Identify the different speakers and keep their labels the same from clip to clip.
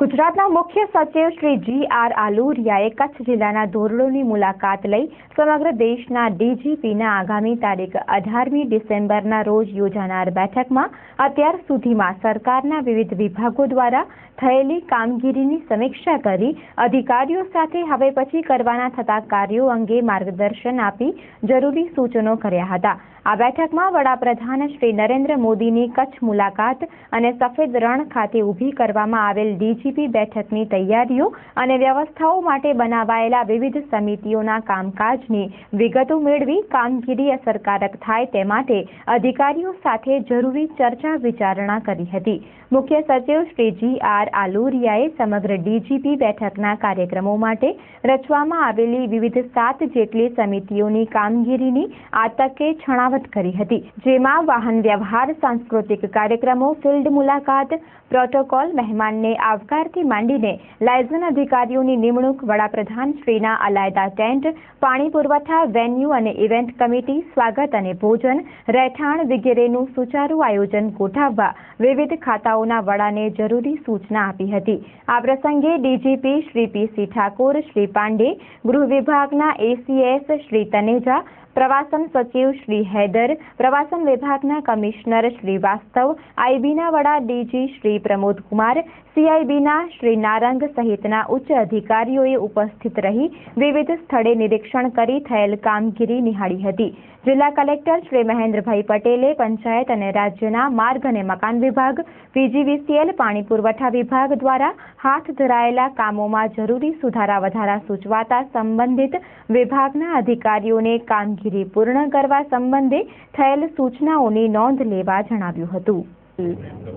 Speaker 1: ગુજરાતના મુખ્ય સચિવ શ્રી G.R. આલુરિયાએ કચ્છ જિલ્લાના ધોરડોની મુલાકાત લઈ સમગ્ર દેશના ડીજીપીના આગામી તારીખ 18મી ડિસેમ્બરના રોજ યોજાનાર બેઠકમાં અત્યાર સુધીમાં સરકારના વિવિધ વિભાગો દ્વારા થયેલી કામગીરીની સમીક્ષા કરી અધિકારીઓ સાથે હવે પછી કરવાના થતા કાર્યો અંગે માર્ગદર્શન આપી જરૂરી સૂચનો કર્યા હતા। આ બેઠકમાં વડાપ્રધાન શ્રી નરેન્દ્ર મોદીની કચ્છ મુલાકાત અને સફેદ રણ ખાતે ઊભી કરવામાં આવેલ ડીજીપી બેઠકની તૈયારીઓ અને વ્યવસ્થાઓ માટે બનાવાયેલા વિવિધ સમિતિઓના કામકાજની વિગતો મેળવી કામગીરી અસરકારક થાય તે માટે અધિકારીઓ સાથે જરૂરી ચર્ચા વિચારણા કરી હતી। મુખ્ય સચિવ શ્રી G.R. આલુરિયાએ સમગ્ર ડીજીપી બેઠકના કાર્યક્રમો માટે રચવામાં આવેલી વિવિધ 7 જેટલી સમિતિઓની કામગીરીની આ તકે છણાવટ કરી હતી, જેમાં વાહન વ્યવહાર, સાંસ્કૃતિક કાર્યક્રમો, ફિલ્ડ મુલાકાત, પ્રોટોકોલ, મહેમાનને આવકારથી માંડીને લાયઝન અધિકારીઓની નિમણૂક, વડાપ્રધાન શ્રીના અલાયદા ટેન્ટ, પાણી પુરવઠા, વેન્યુ અને ઇવેન્ટ કમિટી, સ્વાગત અને ભોજન, રહેઠાણ વગેરેનું સુચારું આયોજન ગોઠવવા વિવિધ ખાતાઓના વડાને જરૂરી સૂચના આપી હતી। આ પ્રસંગે ડીજીપી શ્રી P.C. ઠાકોર, શ્રી પાંડે, ગૃહ વિભાગના ACS શ્રી તનેજા, પ્રવાસન સચિવ શ્રી હૈદર, પ્રવાસન વિભાગના કમિશનર શ્રી વાસ્તવ, આઈબીના વડા DG શ્રી પ્રમોદ કુમાર, CIBના શ્રી નારંગ સહિતના ઉચ્ચ અધિકારીઓએ ઉપસ્થિત રહી વિવિધ સ્થળે નિરીક્ષણ કરી થયેલ કામગીરી નિહાળી હતી। જિલ્લા કલેક્ટર શ્રી મહેન્દ્રભાઈ પટેલે પંચાયત અને રાજ્યના માર્ગ અને મકાન વિભાગ, PGVCL, પાણી પુરવઠા વિભાગ દ્વારા હાથ ધરાયેલા કામોમાં જરૂરી સુધારા વધારા સૂચવાતા સંબંધિત વિભાગના અધિકારીઓને કામગીરી પૂર્ણ કરવા સંબંધે થયેલ સૂચનાઓની નોંધ લેવા જણાવ્યું હતું।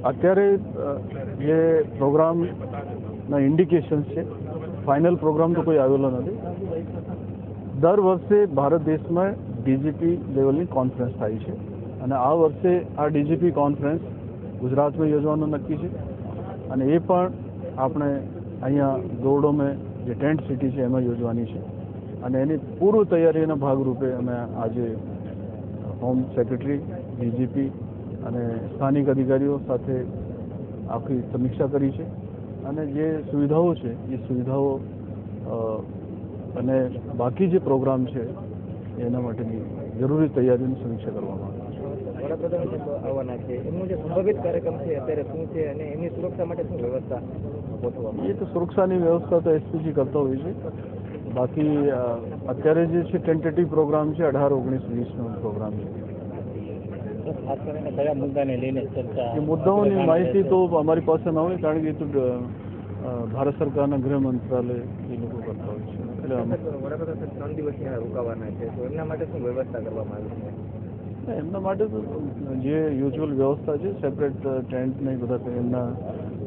Speaker 2: અત્યારે જે પ્રોગ્રામના ઇન્ડિકેશન્સ છે, ફાઇનલ પ્રોગ્રામ તો કોઈ આવેલો નથી। દર વર્ષે ભારત દેશમાં ડીજીપી લેવલની કોન્ફરન્સ થાય છે અને આ વર્ષે આ ડીજીપી કોન્ફરન્સ ગુજરાતમાં યોજવાનું નક્કી છે અને એ પણ આપણે અહીંયા ધોરડોમાં જે ટેન્ટ સિટી છે એમાં યોજવાની છે અને એની પૂર્વ તૈયારીના ભાગરૂપે અમે આજે હોમ સેક્રેટરી, ડીજીપી અને સ્થાનિક અધિકારીઓ સાથે આખી સમીક્ષા કરી છે અને જે સુવિધાઓ છે એ સુવિધાઓ અને બાકી જે પ્રોગ્રામ છે એના માટેની જરૂરી તૈયારીની સમીક્ષા કરવામાં આવે છે।
Speaker 3: વડાપ્રધાન આવવાના છે, એમનો જે સંભવિત કાર્યક્રમ છે અત્યારે શું છે અને એમની સુરક્ષા માટે શું વ્યવસ્થા ગોઠવવામાં?
Speaker 2: એ તો સુરક્ષાની વ્યવસ્થા તો SPG કરતા હોય છે। બાકી અત્યારે જે છે ટેન્ટેટિવ પ્રોગ્રામ છે 18, 19, 20નો પ્રોગ્રામ છે।
Speaker 3: ખાસ કરીને કયા મુદ્દાને લઈને ચર્ચા?
Speaker 2: એ મુદ્દાઓની માહિતી તો અમારી પાસે ન હોય, કારણ કે એ તો ભારત સરકારના ગૃહ મંત્રાલય એ લોકો કરતા હોય છે। એટલે
Speaker 3: વડાપ્રધાન 3 દિવસ ત્યાં રોકાવાના છે, તો એમના માટે શું વ્યવસ્થા કરવામાં આવી છે?
Speaker 2: એમના માટે તો જે યુઝ્યુઅલ વ્યવસ્થા છે, સેપરેટ ટેન્ટ ને બધા એમના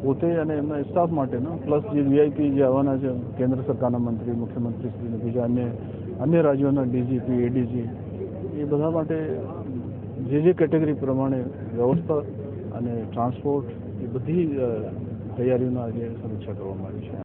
Speaker 2: પોતે અને એમના સ્ટાફ માટેનો, પ્લસ જે VIP જે આવવાના છે, કેન્દ્ર સરકારના મંત્રી, મુખ્યમંત્રી શ્રી, બીજા અન્ય રાજ્યોના DGP, ADG, એ બધા માટે જે કેટેગરી પ્રમાણે વ્યવસ્થા અને ટ્રાન્સપોર્ટ એ બધી તૈયારીઓના આજે સમીક્ષા કરવામાં આવી છે।